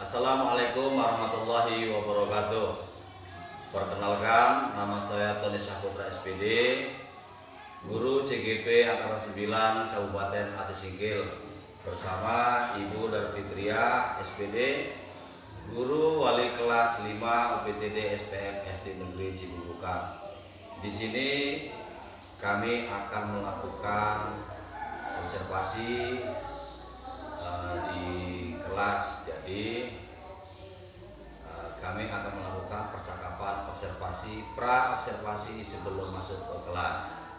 Assalamualaikum warahmatullahi wabarakatuh. Perkenalkan, nama saya Tony Saputra SPD, Guru CGP Angkatan 9 Kabupaten Aceh Singkil, bersama Ibu Darfitria SPD, Guru Wali Kelas 5 UPTD SPM SD Negeri Cibubukan. Di sini kami akan melakukan observasi di kelas. Jadi kami akan melakukan percakapan observasi, pra-observasi sebelum masuk ke kelas.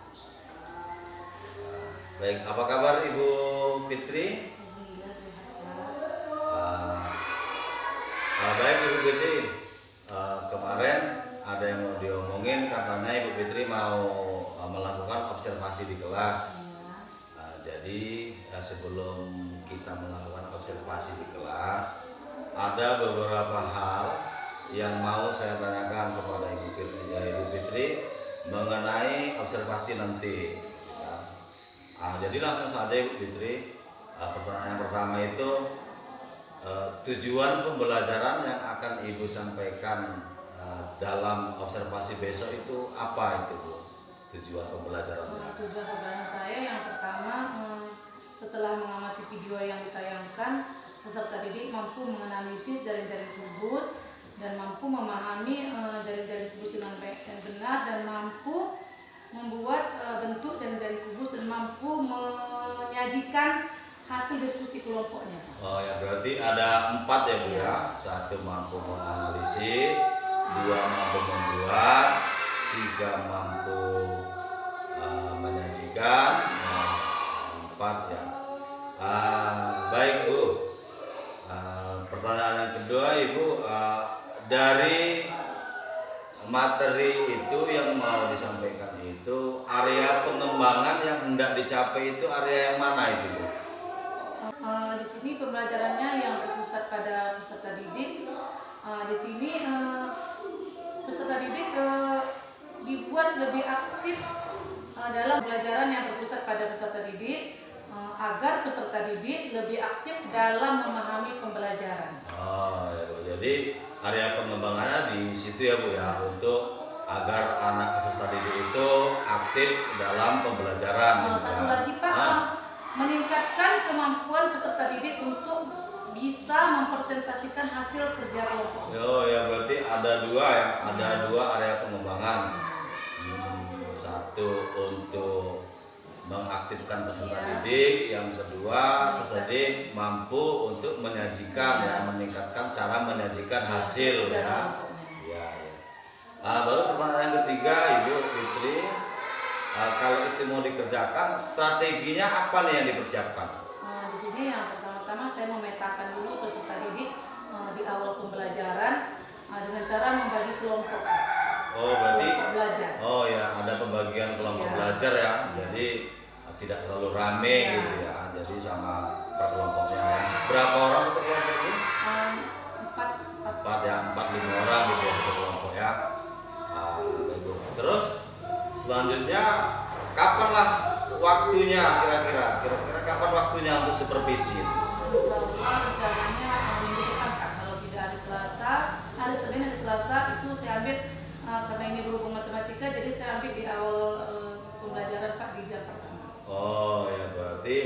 Baik, apa kabar Ibu Fitri? Baik Ibu Fitri, kemarin ada yang mau diomongin, katanya Ibu Fitri mau melakukan observasi di kelas. Jadi sebelum kita melakukan observasi di kelas, ada beberapa hal yang mau saya tanyakan kepada Ibu Fitri mengenai observasi nanti. Jadi langsung saja Ibu Fitri, pertanyaan yang pertama itu tujuan pembelajaran yang akan Ibu sampaikan dalam observasi besok itu apa itu Bu? Tujuan pembelajarannya? Tujuan pembelajaran saya yang pertama, setelah mengamati video yang ditayangkan, peserta didik mampu menganalisis jaring-jaring kubus dan mampu memahami jaring-jaring kubus dengan benar, dan mampu membuat bentuk jaring-jaring kubus dan mampu menyajikan hasil diskusi kelompoknya. Oh ya, berarti ada 4 ya Bu ya. 1 mampu menganalisis, 2 mampu membuat, 3 mampu menyajikan, 4 ya. Baik Bu, pertanyaan yang kedua Ibu, dari materi itu yang mau disampaikan itu, area pengembangan yang hendak dicapai itu area yang mana itu Bu? Di sini pembelajarannya yang terpusat pada peserta didik. Di sini peserta didik dibuat lebih aktif dalam pembelajaran yang terpusat pada peserta didik, agar peserta didik lebih aktif dalam memahami pembelajaran. Oh ya Bu, jadi area pengembangannya di situ ya Bu ya, untuk agar anak peserta didik itu aktif dalam pembelajaran. Satu lagi Pak, meningkatkan kemampuan peserta didik untuk bisa mempresentasikan hasil kerja kelompok. Oh ya, berarti ada 2 ya, ada 2 area pengembangan. 1 untuk mengaktifkan peserta didik, yang kedua peserta didik mampu untuk menyajikan ya, meningkatkan cara menyajikan hasil ya. Baru pertanyaan yang ketiga Ibu Fitri, kalau itu mau dikerjakan, strateginya apa nih yang dipersiapkan? Di sini yang pertama-tama saya memetakan dulu peserta didik di awal pembelajaran dengan cara membagi kelompok. Oh berarti kelompok belajar. Oh ya, ada pembagian kelompok belajar ya. Jadi tidak terlalu rame gitu ya. Jadi sama per kelompoknya ya. Berapa orang satu kelompok itu? 4 ya, 4-5 orang gitu ya satu kelompok ya. Terus selanjutnya kapanlah waktunya kira-kira kapan waktunya untuk supervisi? Insyaallah rencananya minggu depan Kak. Kalau tidak hari Selasa, hari Senin, hari Selasa itu saya ambil, karena ini guru matematika, jadi saya ambil di awal pembelajaran Pak, di jam pertama. Oh ya, berarti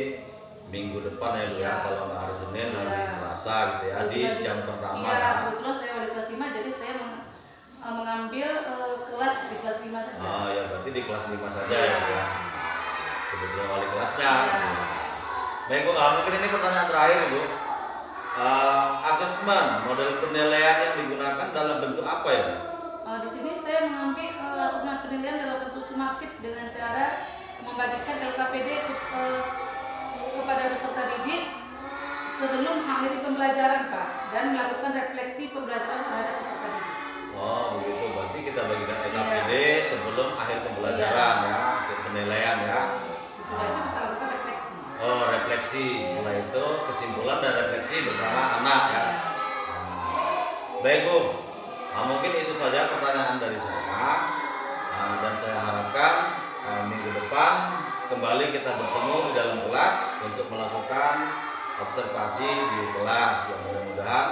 minggu depan ya Bu ya, kalau nggak hari Senin, hari Selasa gitu ya, di jam pertama. Iya, kebetulan saya wali kelas 5, jadi saya mengambil kelas di kelas 5 saja. Oh ya, berarti di kelas 5 saja ya Bu ya. Kebetulan wali kelasnya. Baik Bu, mungkin ini pertanyaan terakhir Bu. Asesmen, model penilaian yang digunakan dalam bentuk apa ya Bu? Di sini saya mengambil asesmen penilaian dalam bentuk sumatif dengan cara membagikan LKPD kepada peserta didik sebelum akhir pembelajaran Pak, dan melakukan refleksi pembelajaran terhadap peserta didik. Oh begitu, berarti kita bagikan LKPD sebelum akhir pembelajaran ya, untuk penilaian ya. Setelah itu kita lakukan refleksi. Oh refleksi, setelah itu kesimpulan dan refleksi bersama anak ya. Baik Bu, mungkin itu saja pertanyaan dari saya, dan saya harapkan minggu depan kembali kita bertemu di dalam kelas untuk melakukan observasi di kelas. Yang mudah-mudahan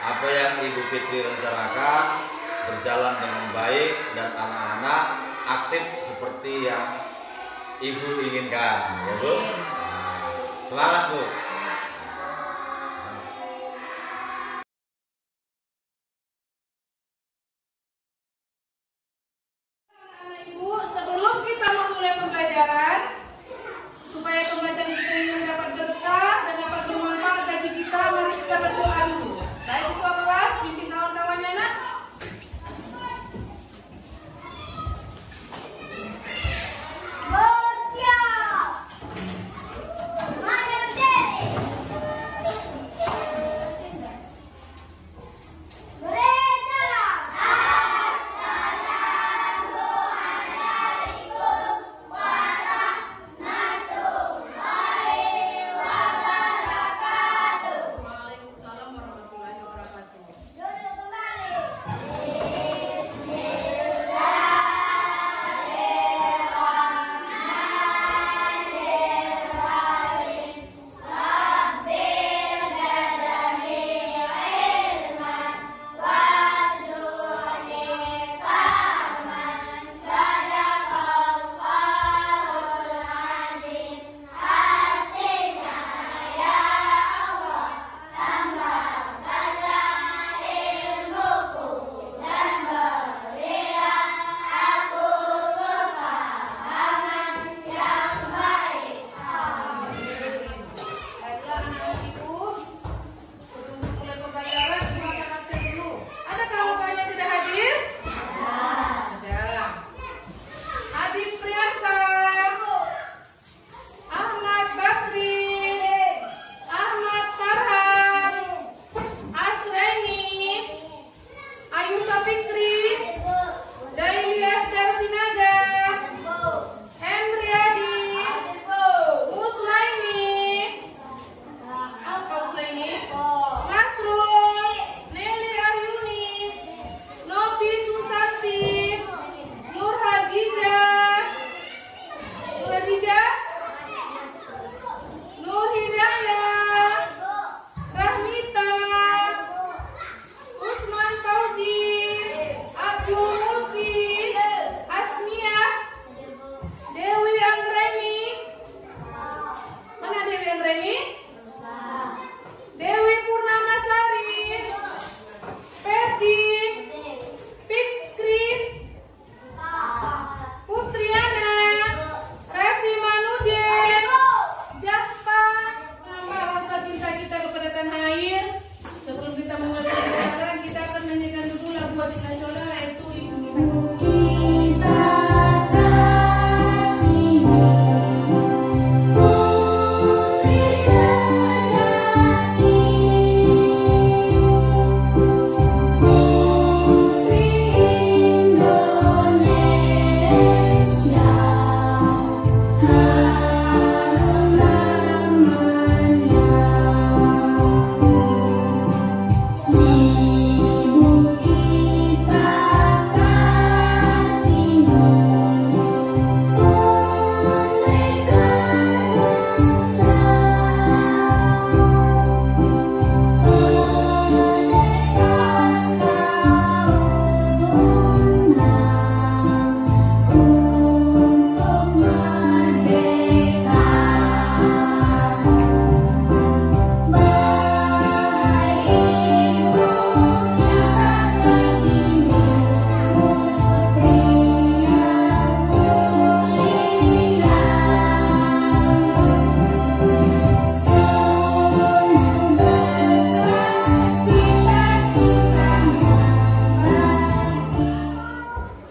apa yang Ibu Fitri rencanakan berjalan dengan baik dan anak-anak aktif seperti yang Ibu inginkan, ya Bu. Nah, semangat Bu. Ibu, sebelum kita memulai pembelajaran, supaya pembelajaran kita ini dapat berkah dan dapat bermanfaat bagi kita, mari kita berdoa dulu. Baik Ketua Kelas, pimpin kawan-kawannya nak. Waalaikumsalam warahmatullahi wabarakatuh. Baiklah anak-anak ibu, sebelum mulai pembelajaran silakan absen dulu. Ada kawan-kawan yang tidak hadir? Ada. Adit Priyansa, Ahmad Bakri, Ahmad Farhan, Asreni, Ayusa Fikri, Dailia Sinaga, Emriadi, Muslaini, apa Muslaini? Nasrul, Nelly Aryuni, Novi Susanti, Nur Hajijah, Nur Hidayah, Rahmita, Usman Fauzi, Abdul Mulki, Asmiah, Dewi Anggreni. Mana Dewi Anggreni? Dewi Purnamasari, Ferdi, Fikri, Putriana, Rasi Manudin, Jakpa. Nama rasa cinta kita kepada tanah air. Sebelum kita memulai pembelajaran, kita akan menyanyikan dulu lagu wajib nasional, yaitu Ibu Kita.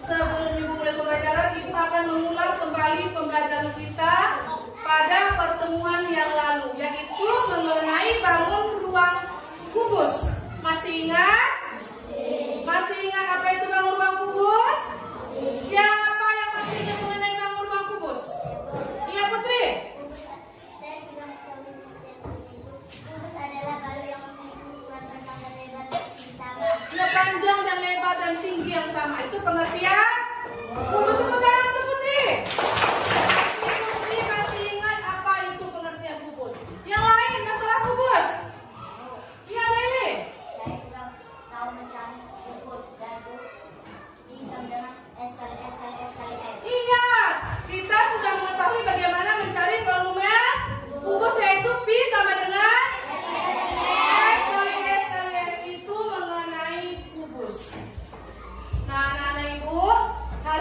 Sebelum dimulai pembelajaran, Ibu akan mengulang kembali pembelajaran kita pada pertemuan yang lalu, yaitu mengenai bangun ruang kubus. Masih ingat? Masih ingat apa itu bangun ruang kubus? Siapa yang masih ingat mengenai bangun ruang kubus? Iya Putri? Iya, panjang dan lebar dan tinggi yang sama. Itu pengertian kubus. Sebentar tuh Putri. Putri masih ingat apa itu pengertian kubus? Yang lain masalah kubus? Iya Lili.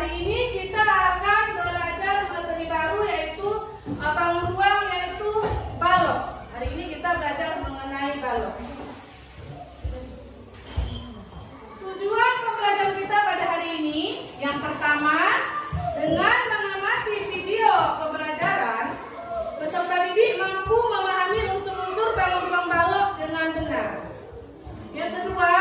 hari ini kita akan belajar materi baru yaitu bangun ruang yaitu balok. Hari ini kita belajar mengenai balok. Tujuan pembelajaran kita pada hari ini yang pertama, dengan mengamati video pembelajaran, peserta didik mampu memahami unsur-unsur bangun ruang balok dengan benar. Yang kedua,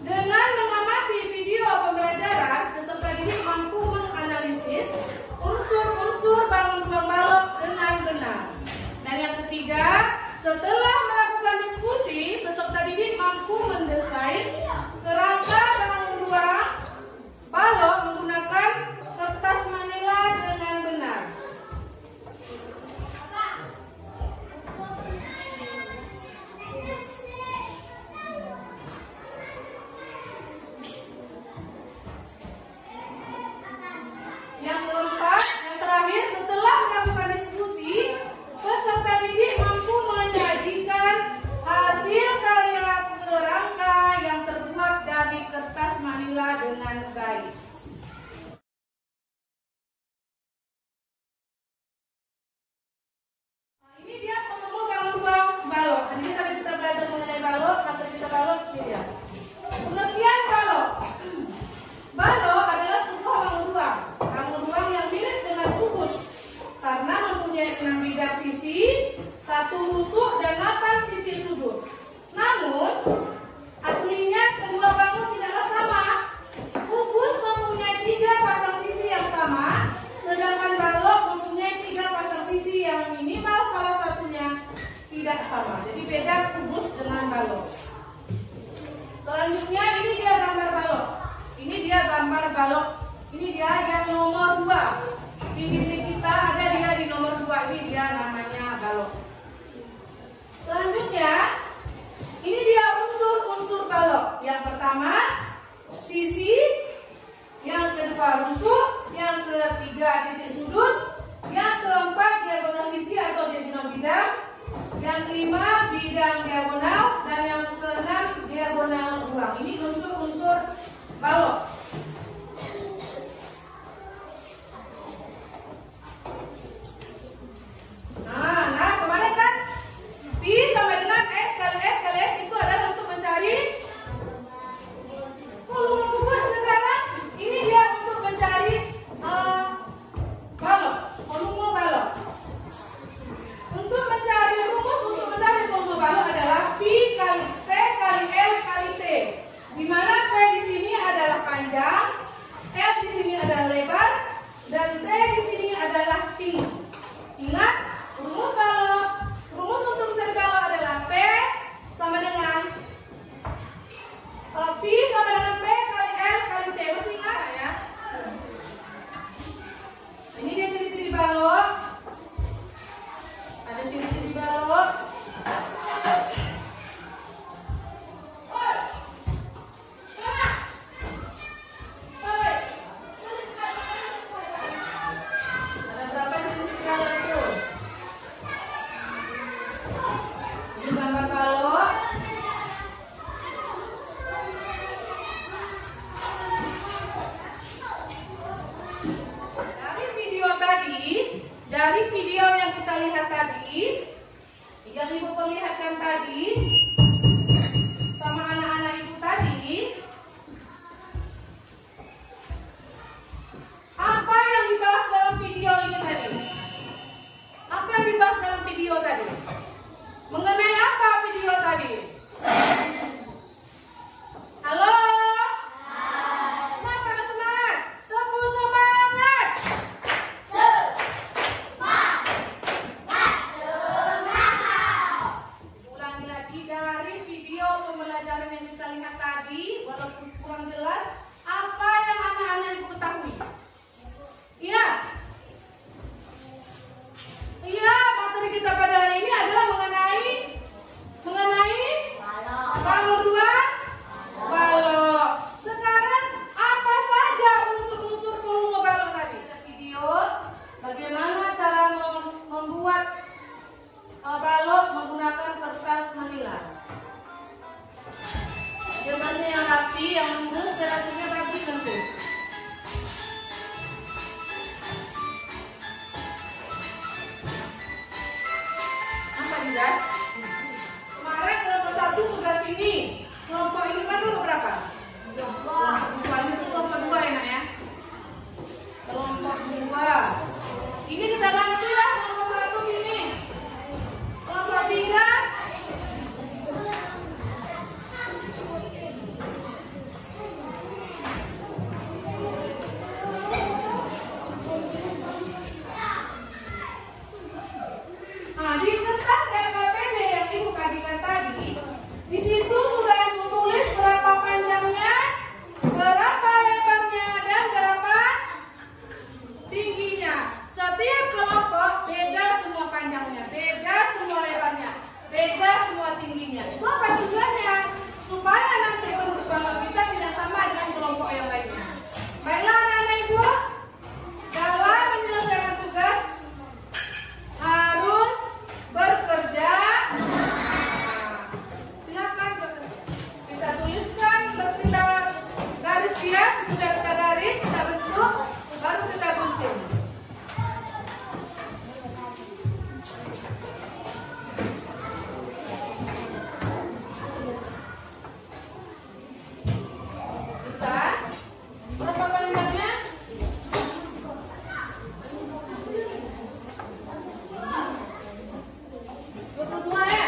dengan mengamati video pembelajaran, peserta didik mampu menganalisis unsur-unsur bangun ruang balok dengan benar. Dan yang ketiga, setelah melakukan diskusi, peserta didik mampu mendesain kerangka bangun ruang balok menggunakan kertas manila dengan benar. Yang keempat, yang terakhir, setelah melakukan diskusi, peserta didik mampu menyajikan hasil karya kerangka yang terbuat dari kertas manila dengan baik. Ini dia penemu bangun ruang balok. Ini tadi kita belajar mengenai balok, materi kita balok, ini dia. Pengertian balok. Balok adalah sebuah bangun ruang yang mirip dengan kubus karena mempunyai 6 bidang sisi, 1 rusuk dan 8 titik sudut. Namun aslinya kedua bangun tidaklah sama. Kubus mempunyai 3 pasang sisi yang sama, sedangkan balok mempunyai 3 pasang sisi yang minimal salah satunya tidak sama. Jadi beda kubus dengan balok. Selanjutnya ini dia gambar balok. Ini dia gambar balok. Ini dia yang nomor 2. Di titik kita ada dia di nomor 2. Ini dia namanya balok. Selanjutnya ini dia unsur-unsur balok. Yang pertama sisi, yang kedua rusuk, yang ketiga titik sudut, yang keempat diagonal sisi atau diagonal bidang, yang kelima bidang diagonal, dan yang keenam diagonal ruang. Ini unsur-unsur balok. Nah, kemarin kan P sama dengan S kali S kali S itu adalah untuk mencari volume kubus. Sekarang ini dia untuk mencari balok, volume balok. Untuk mencari rumus untuk mencari volume balok adalah P kali T kali L kali T. Di mana P di sini adalah panjang, L di sini adalah lebar, dan T di sini adalah tinggi. Ingat, rumus balok, rumus untuk mencari balok adalah P sama dengan P sama dengan P kali L kali T. Masih ingat ya? Ini dia ciri-ciri balok. Ada ciri-ciri balok. Ada berapa ciri-ciri balok itu? Ini gambar balok. Dari video yang kita lihat tadi, yang Ibu perlihatkan tadi sama anak-anak Ibu tadi, apa yang dibahas dalam video ini tadi? Apa yang dibahas dalam video tadi? Mengenai apa video tadi? Halo? Kenapa nggak semangat? Tepuk semangat! Ulangi lagi. ya. Kemarin kelompok 1 sudah sini. Kelompok ini kan kelompok berapa? Kelompok itu kelompok 2 ya nak ya. Kelompok 2. Ini kita ganti ya, kelompok 1 sini. Kelompok 3. Nah, di kertas LKPD yang Ibu kajikan tadi, di situ sudah Ibu tulis berapa panjangnya, berapa lebarnya, dan berapa tingginya. Setiap kelompok beda semua panjangnya, beda semua lebarnya, beda semua tingginya. Itu apa tujuannya? Supaya nanti bentuk kelompok kita tidak sama dengan kelompok yang lainnya. Baiklah anak-anak Ibu, dalam menyelesaikan tugas harus bekerja. Silakan kita tuliskan, kita garis bias, sudah kita garis, kita bentuk, baru kita gunting. Bisa? Berapa panjangnya? 22 ya?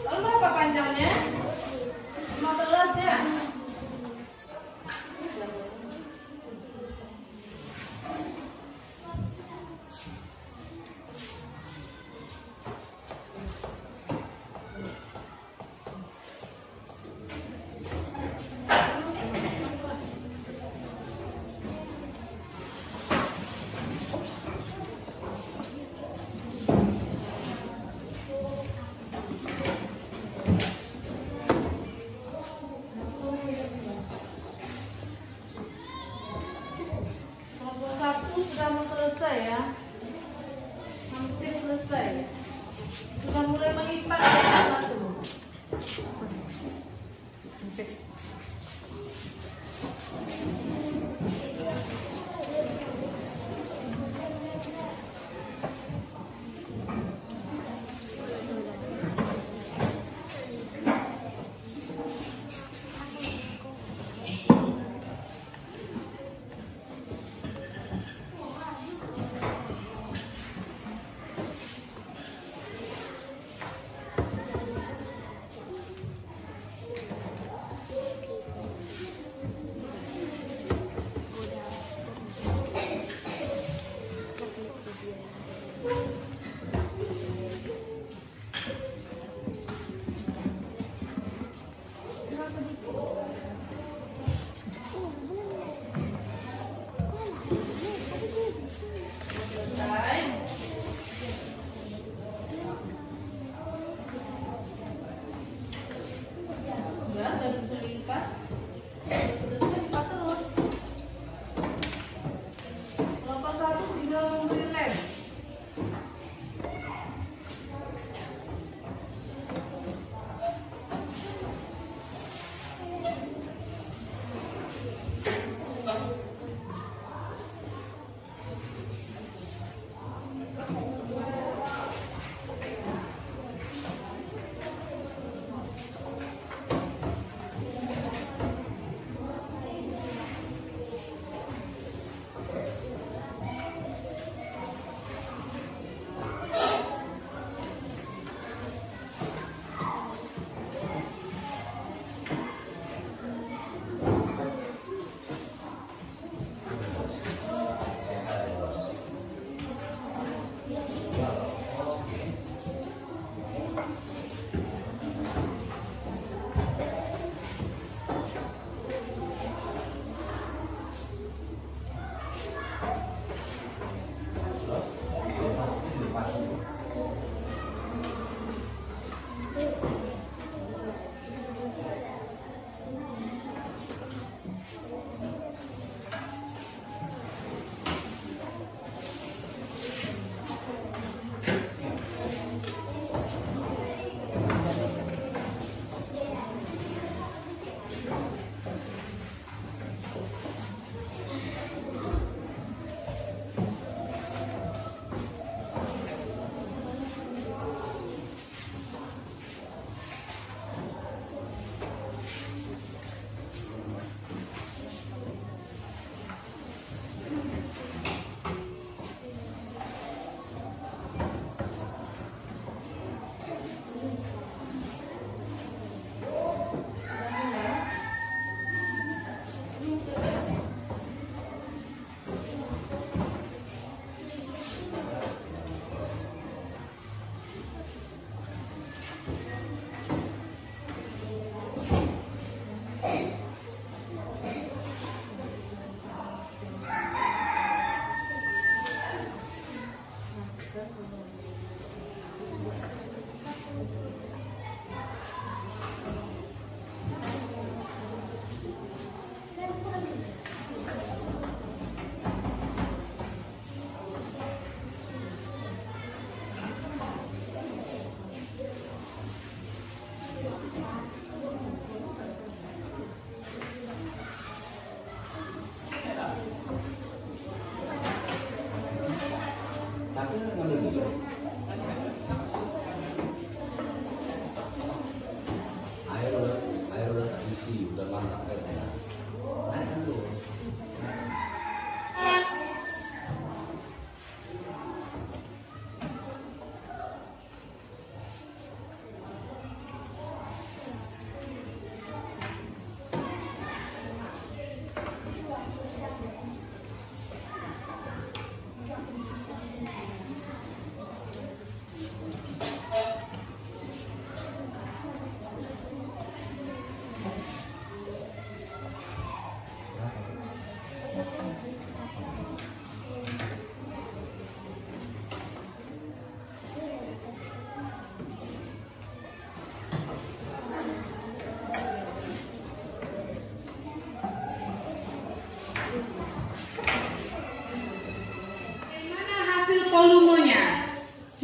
Lalu berapa panjangnya? 15 ya? Kelompok 1 sudah mau selesai ya, hampir selesai, sudah mulai melipat kelompok 1.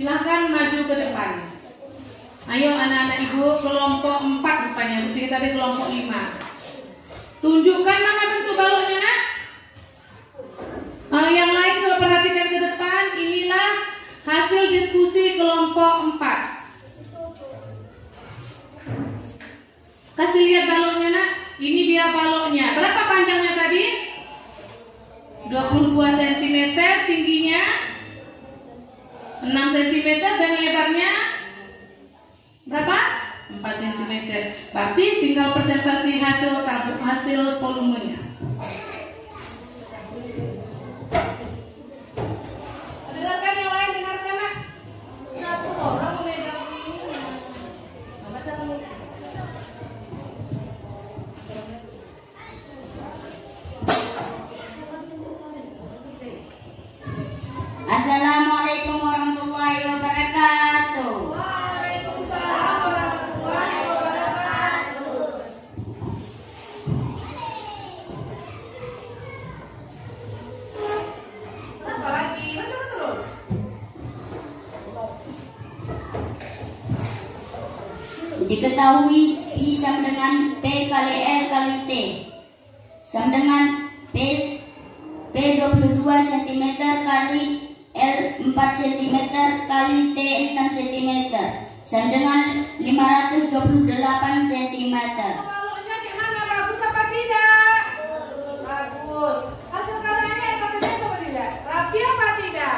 Silahkan maju ke depan. Ayo anak-anak ibu, kelompok 4 rupanya, kita tadi kelompok 5. Tunjukkan mana bentuk baloknya nak. Yang lain coba perhatikan ke depan. Inilah hasil diskusi kelompok 4. Kasih lihat baloknya nak. Ini dia baloknya. Berapa panjangnya tadi? 22 cm, tingginya 6 cm dan lebarnya berapa? 4 cm. Berarti tinggal presentasi hasil volumenya. Dengarkan yang lain, dengarkan nak. Satu orang memegang ini. Baca dulu. Assalamualaikum warahmatullahi wabarakatuh. Waalaikumsalam warahmatullahi wabarakatuh. Apa lagi? Baca terus. Diketahui P sama dengan P kali R kali T sama dengan P 22 cm kali L 4 cm kali T 6 cm sama dengan 528 cm. Baloknya gimana? Bagus apa tidak? Bagus. Hasil karyanya katanya apa tidak? Rapi apa tidak?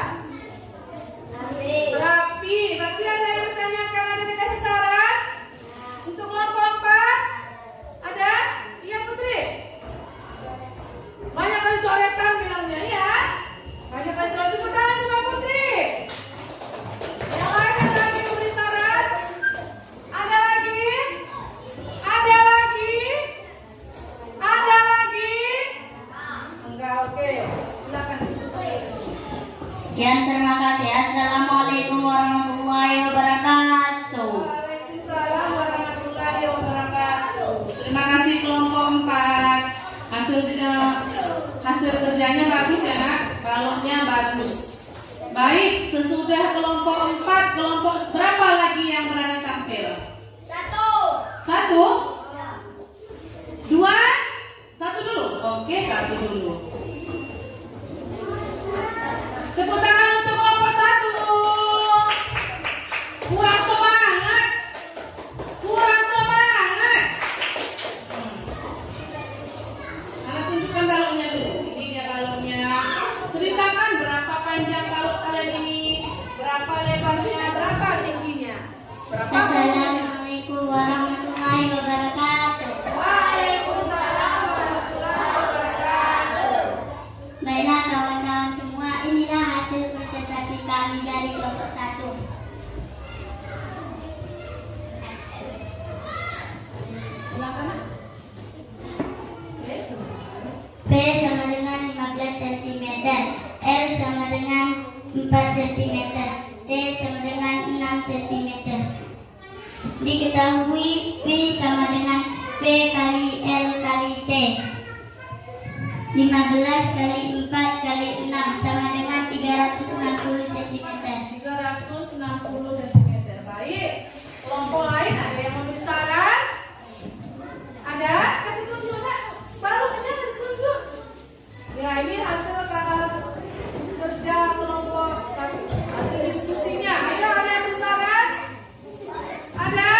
Rapi. Berarti ada yang ditanyakan, ada dikasih saran? Untuk kelompok 4? Ada? Iya Putri? Banyak kali coretan bilangnya ya? Banyak kali coretan. Tepuk tangan sama Putri. Yang lain ada lagi memberi saran? Ada lagi? Ada lagi? Ada lagi? Enggak, oke. Silakan diskusi. Sekian, terima kasih. Assalamualaikum warahmatullahi wabarakatuh. Waalaikumsalam warahmatullahi wabarakatuh. Terima kasih kelompok 4. Hasil kerjanya bagus ya nak. Baloknya bagus. Baik, sesudah kelompok 4, kelompok berapa lagi yang berani tampil? 1. 2? 1 dulu. Oke, 1 dulu. Tepuk tangan untuk kelompok 1. Kurang semangat. Kurang semangat. Anak tunjukkan baloknya dulu. Ini dia baloknya. Ceritakan berapa panjang balok kalian ini, berapa lebarnya, berapa tingginya, berapa. Assalamualaikum warahmatullahi wabarakatuh. Waalaikumsalam warahmatullahi wabarakatuh. Baiklah kawan-kawan semua, inilah hasil presentasi kami dari kelompok 1. Silakan. P sama dengan 15 cm, L sama dengan 4 cm, T sama dengan 6 cm. Diketahui P sama dengan P kali L kali T. 15 kali 4 kali 6 sama dengan 360 cm. 360 cm. Baik. Kelompok lain ada yang memberi saran? Ada? Kasih tunjuk nak. Baloknya kasih tunjuk. Ya, ini hasil kerja kelompok 1. Hasil diskusinya. Ayo, ada yang memberi saran? Ada?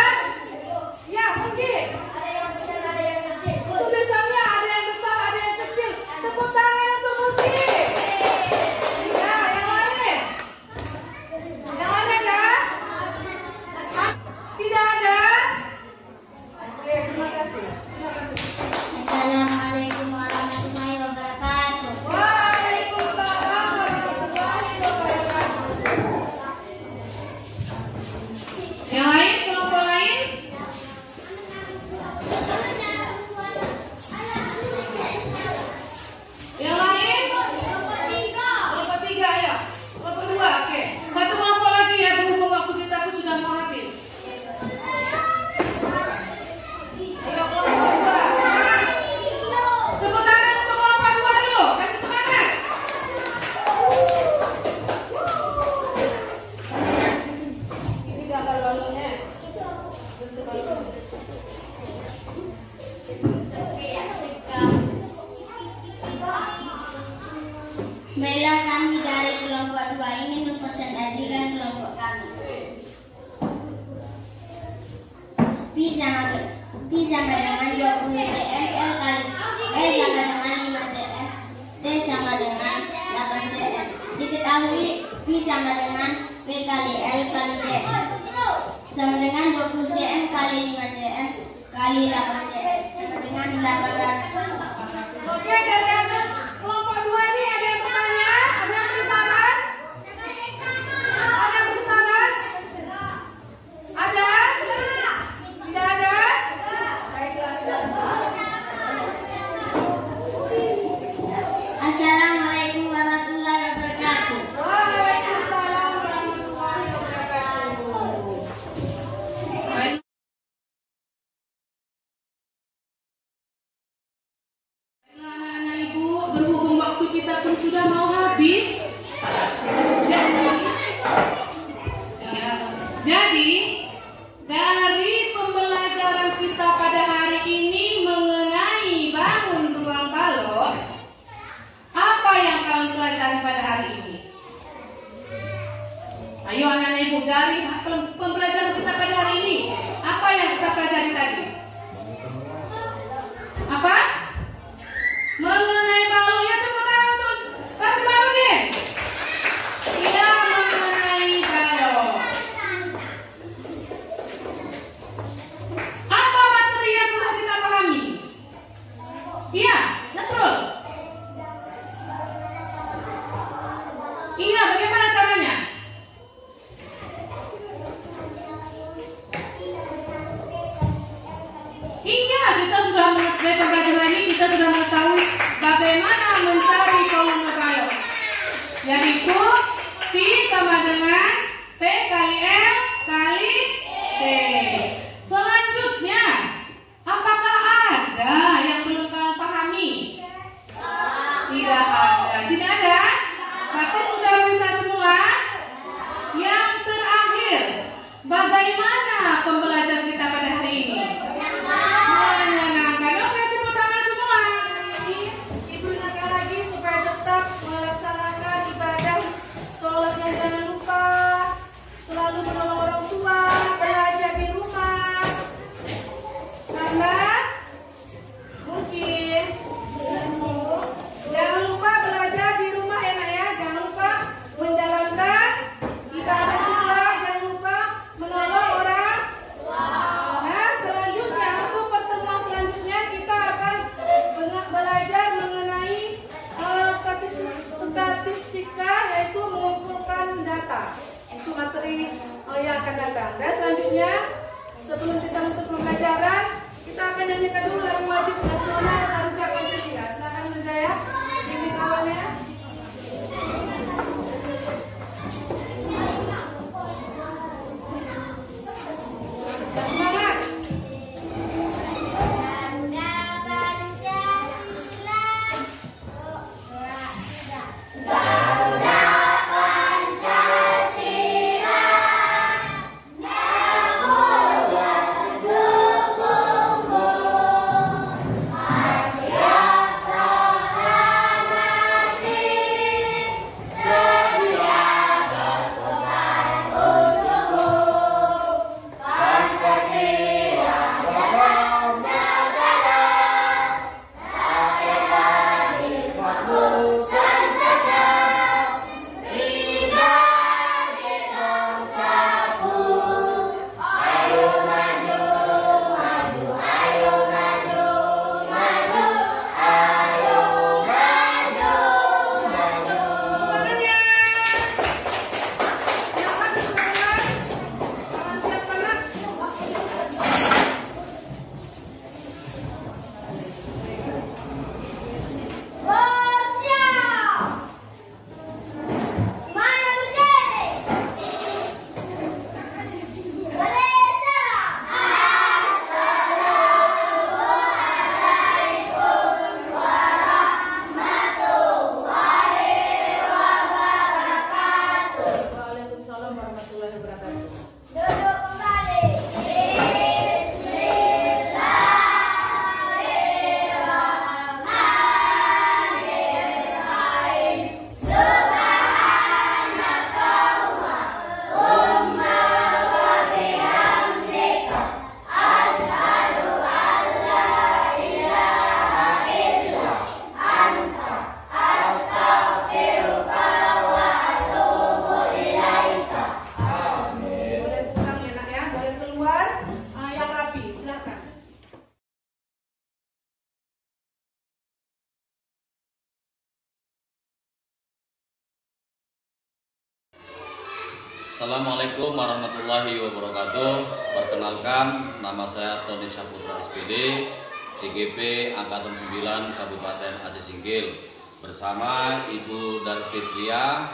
Ya, mungkin. Tulisannya ada yang besar, ada yang kecil. Tepuk tangan untuk Putri. Ya, yang lain. Yang lain ada? Tidak P sama dengan 20 cm, L kali L sama dengan 5 cm, T sama dengan 8 cm. Diketahui P sama dengan P kali L kali T sama dengan 20 cm kali 5 cm kali 8 cm sama dengan 800. Oke, dari kelompok 2 ini ada yang bertanya? Ada yang beri saran? Ada yang beri saran? Ada? Tidak ada? Baiklah. Assalamualaikum warahmatullahi wabarakatuh. Waalaikumsalam warahmatullahi wabarakatuh. Anak-anak ibu, berhubung waktu kita pun sudah mau habis. Jadi dari pembelajaran kita pada hari ini mengenai bangun ruang balok, apa yang kalian pelajari pada hari ini? Ayo anak-anak ibu, dari pembelajaran kita pada hari ini, apa yang kita pelajari tadi? Apa? Mengenai baloknya, tepuk tangan untuk Rasul Marudin. Iya, mengenai balok. Apa materi yang perlu kita pahami? Iya, Nasrul. Iya, bagaimana caranya? Iya, kita sudah mengetahui pembelajaran ini, kita sudah mengetahui bagaimana mencari volume balok. Yaitu P sama dengan P kali L kali T. Selanjutnya, apakah ada yang belum kalian pahami? Tidak ada. Tidak ada? Berarti sudah bisa semua? Yang terakhir, bagaimana pembelajaran kita pada hari ini? Menyenangkan. Oke, tepuk tangan semua. Ibu ingatkan lagi supaya tetap melaksanakan ibadah sholatnya, jangan lupa selalu menolong orang tua, belajar di rumah. Karena mungkin jangan lupa belajar di rumah ya nak ya. Jangan lupa menjalankan ibadah juga. Jangan lupa menolong orang. Nah, selanjutnya untuk pertemuan selanjutnya kita akan belajar mengenai statistika, yaitu mengumpulkan data. Itu materi yang akan datang. Dan selanjutnya sebelum kita menutup pembelajaran, kita akan nyanyikan dulu lagu wajib nasional Garuda Pancasila. Silakan Bunda ya. Ini kawannya. Semangat. Garuda Pancasila, Assalamualaikum warahmatullahi wabarakatuh. Perkenalkan, nama saya Tony Saputra SPD, CGP Angkatan 9 Kabupaten Aceh Singkil, bersama Ibu Darfitria,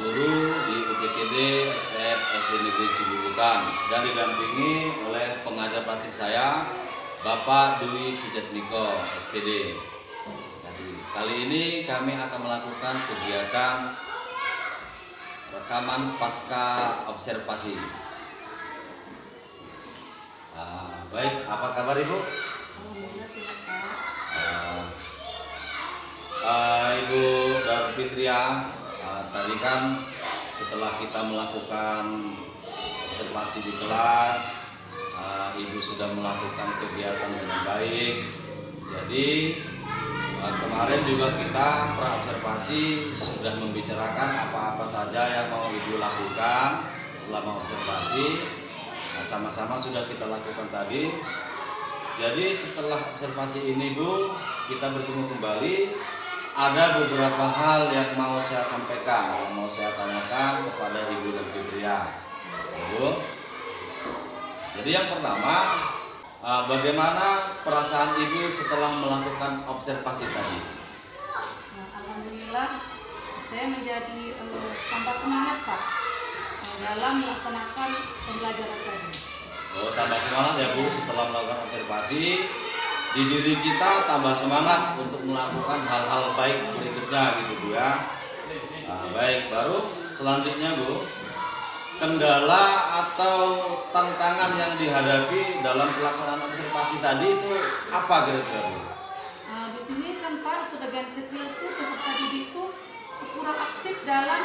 guru di UPTD SPF SD Negeri Cibubukan, dan didampingi oleh pengajar praktik saya, Bapak Dwi Sujatmiko SPD. Kali ini kami akan melakukan kegiatan rekaman pasca observasi. Baik, apa kabar Ibu? Alhamdulillah sehat, Pak. Ibu Darfitria, tadi kan setelah kita melakukan observasi di kelas, Ibu sudah melakukan kegiatan dengan baik. Jadi kemarin juga kita praobservasi sudah membicarakan apa-apa saja yang mau Ibu lakukan selama observasi. Sama-sama sudah kita lakukan tadi. Jadi setelah observasi ini Bu, kita bertemu kembali. Ada beberapa hal yang mau saya sampaikan, yang mau saya tanyakan kepada Ibu Darfitria. Bu, jadi yang pertama, bagaimana perasaan Ibu setelah melakukan observasi tadi? Alhamdulillah saya menjadi tambah semangat, Pak, dalam melaksanakan pembelajaran tadi. Oh, tambah semangat ya Bu setelah melakukan observasi. Di diri kita tambah semangat untuk melakukan hal-hal baik berikutnya gitu Bu ya. Baik, baru selanjutnya Bu, kendala atau tantangan yang dihadapi dalam pelaksanaan observasi tadi itu apa kira-kira Bu? Di sini kan Pak, sebagian kecil itu peserta didik itu kurang aktif dalam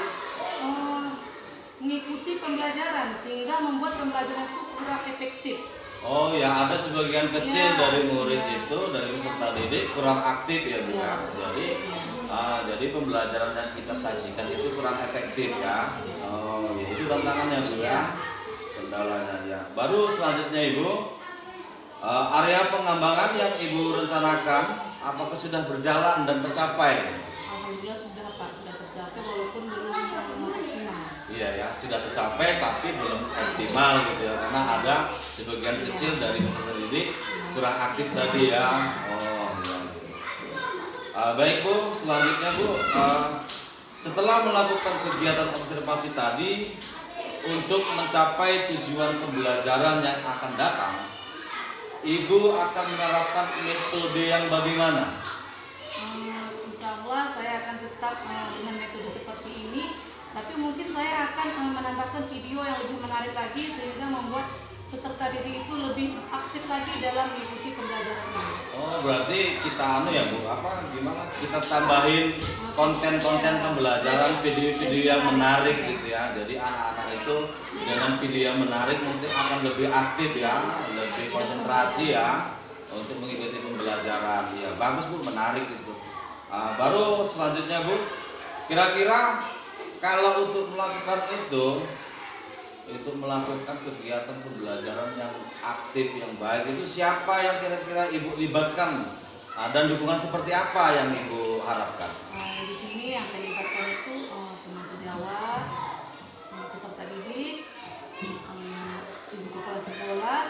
mengikuti pembelajaran, sehingga membuat pembelajaran itu kurang efektif. Oh ya, ada sebagian kecil Ya, dari murid ya. itu, dari peserta didik kurang aktif ya Bu ya. Jadi pembelajaran yang kita sajikan itu kurang efektif ya. Oh, itu tantangannya Bu ya. Kendalanya ya. Baru selanjutnya Ibu, area pengembangan yang Ibu rencanakan apakah sudah berjalan dan tercapai? Alhamdulillah sudah Pak, sudah tercapai walaupun belum optimal. Iya ya, sudah tercapai tapi belum optimal gitu ya, karena ada sebagian kecil dari peserta didik kurang aktif tadi ya. Oh iya. Baik Bu, selanjutnya Bu, setelah melakukan kegiatan observasi tadi untuk mencapai tujuan pembelajaran yang akan datang, Ibu akan menerapkan metode yang bagaimana? Insya Allah saya akan tetap dengan metode seperti ini, tapi mungkin saya akan menambahkan video yang lebih menarik lagi sehingga membuat peserta didik itu lebih aktif lagi dalam mengikuti pembelajaran ini. Oh, berarti kita gimana? Kita tambahin konten-konten pembelajaran, video-video yang menarik gitu ya. Jadi anak-anak itu dengan video yang menarik mungkin akan lebih aktif ya, lebih konsentrasi ya untuk mengikuti pembelajaran. Ya, bagus Bu, menarik itu. Baru selanjutnya Bu, kira-kira kalau untuk melakukan itu melakukan kegiatan pembelajaran yang aktif, yang baik, itu siapa yang kira-kira Ibu libatkan dan dukungan seperti apa yang Ibu harapkan? Di sini yang saya libatkan itu teman sejawat, peserta didik, ibu kepala sekolah.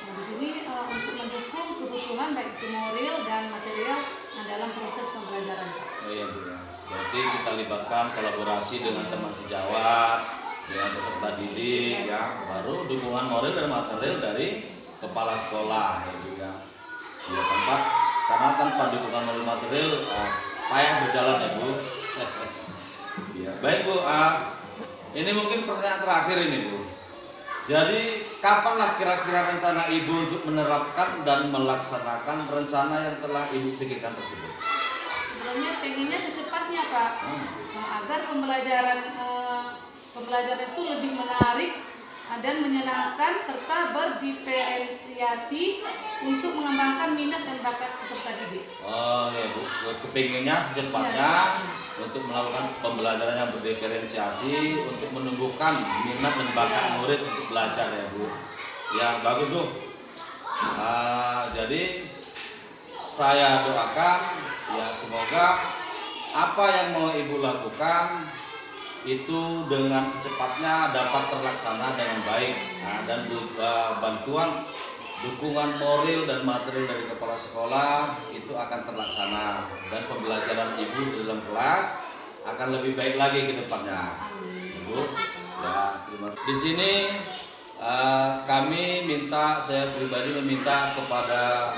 Di sini untuk mendukung kebutuhan baik itu moral dan material dalam proses pembelajaran. Oh iya Bu ya. Berarti kita libatkan kolaborasi dengan teman sejawat, dengan peserta didik ya, baru dukungan moral dan material dari kepala sekolah ya juga. Ya, karena tanpa dukungan moral material payah berjalan ya Bu. Ya, baik Bu. Ini mungkin pertanyaan terakhir ini Bu. Jadi kapanlah kira-kira rencana Ibu untuk menerapkan dan melaksanakan rencana yang telah Ibu pikirkan tersebut? Sebenarnya pengennya secepatnya Pak, agar pembelajaran itu lebih menarik dan menyenangkan serta berdiferensiasi untuk mengembangkan minat dan bakat peserta didik. Oh ya Bu, kepinginnya secepatnya untuk melakukan pembelajaran yang berdiferensiasi untuk menumbuhkan minat dan bakat murid untuk belajar ya Bu. Ya bagus Bu. Jadi saya doakan ya semoga apa yang mau Ibu lakukan itu dengan secepatnya dapat terlaksana dengan baik. Nah, dan bantuan dukungan moral dan material dari kepala sekolah itu akan terlaksana, dan pembelajaran ibu dalam kelas akan lebih baik lagi ke depannya. Ibu, ya, di sini saya pribadi meminta kepada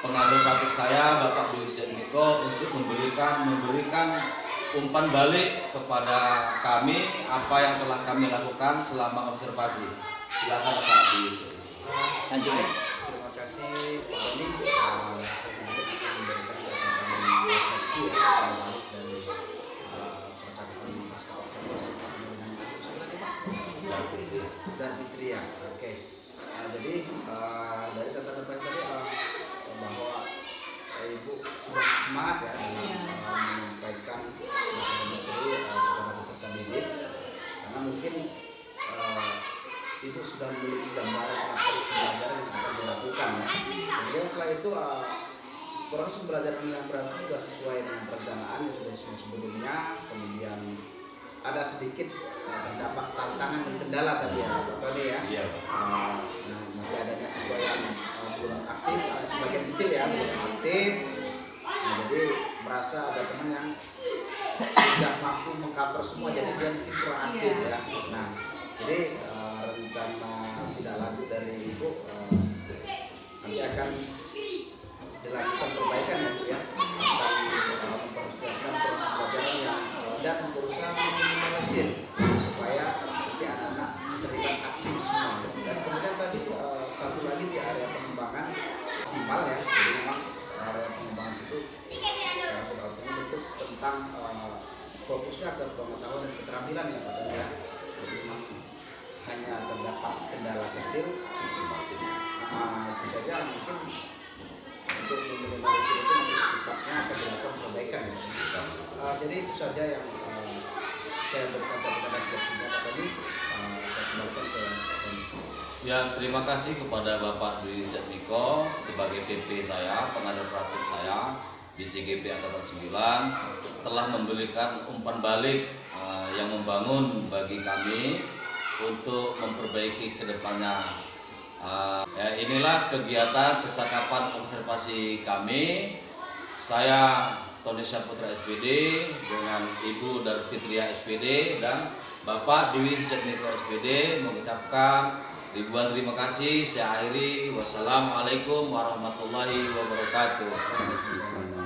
pengajar praktik saya, Bapak Dwi Jatmiko, untuk memberikan umpan balik kepada kami apa yang telah kami lakukan selama observasi. Silakan Pak Dwi. Lanjut ya. Terima kasih Pak Doni. Saya sedikit akan memberikan refleksi balik dari percakapan pasca observasi dengan Pak dan Fitria. Oke. Jadi dari catatan saya tadi bahwa Ibu sudah semangat ya menyampaikan materi kepada peserta didik, karena mungkin Ibu sudah memiliki gambaran materi pembelajaran yang akan dilakukan ya. Kemudian setelah itu proses pembelajaran yang berlangsung sudah sesuai dengan perencanaan yang sudah disusun sebelumnya. Kemudian ada sedikit terdapat tantangan dan kendala tadi ya Pak Tony ya. Iya. Nah, masih adanya sesuai yang belum aktif, sebagian kecil ya belum aktif. Nah, jadi merasa ada teman yang sudah mampu mengcover semua, jadi dia mungkin kurang aktif ya. Nah, jadi rencana tidak lanjut dari Ibu nanti akan dilakukan perbaikan ya Bu ya, akan mempersiapkan proses pembelajaran yang dan berusaha meminimalisir supaya nanti anak-anak terlibat aktif semua. Dan kemudian tadi satu lagi di area pengembangan optimal ya, jadi memang area pengembangan situ sudah optimal untuk tentang fokusnya ke pengetahuan dan keterampilan ya Pak Tony ya. Jadi memang hanya terdapat kendala kecil itu saja, mungkin untuk meminimalisir itu nanti secepatnya akan dilakukan perbaikan ya. Jadi itu saja yang saya berikan kepada refleksinya Pak Tony. Saya kembalikan ke Pak Tony. Ya, terima kasih kepada Bapak Dwi Jatmiko sebagai PP saya, pengajar praktik saya di CGP Angkatan 9, telah memberikan umpan balik yang membangun bagi kami untuk memperbaiki kedepannya. Ya, inilah kegiatan percakapan observasi kami. Saya Tony Saputra SPD dengan Ibu Darfitria SPD dan Bapak Dwi Jatmiko SPD mengucapkan ribuan terima kasih. Saya akhiri. Wassalamualaikum warahmatullahi wabarakatuh.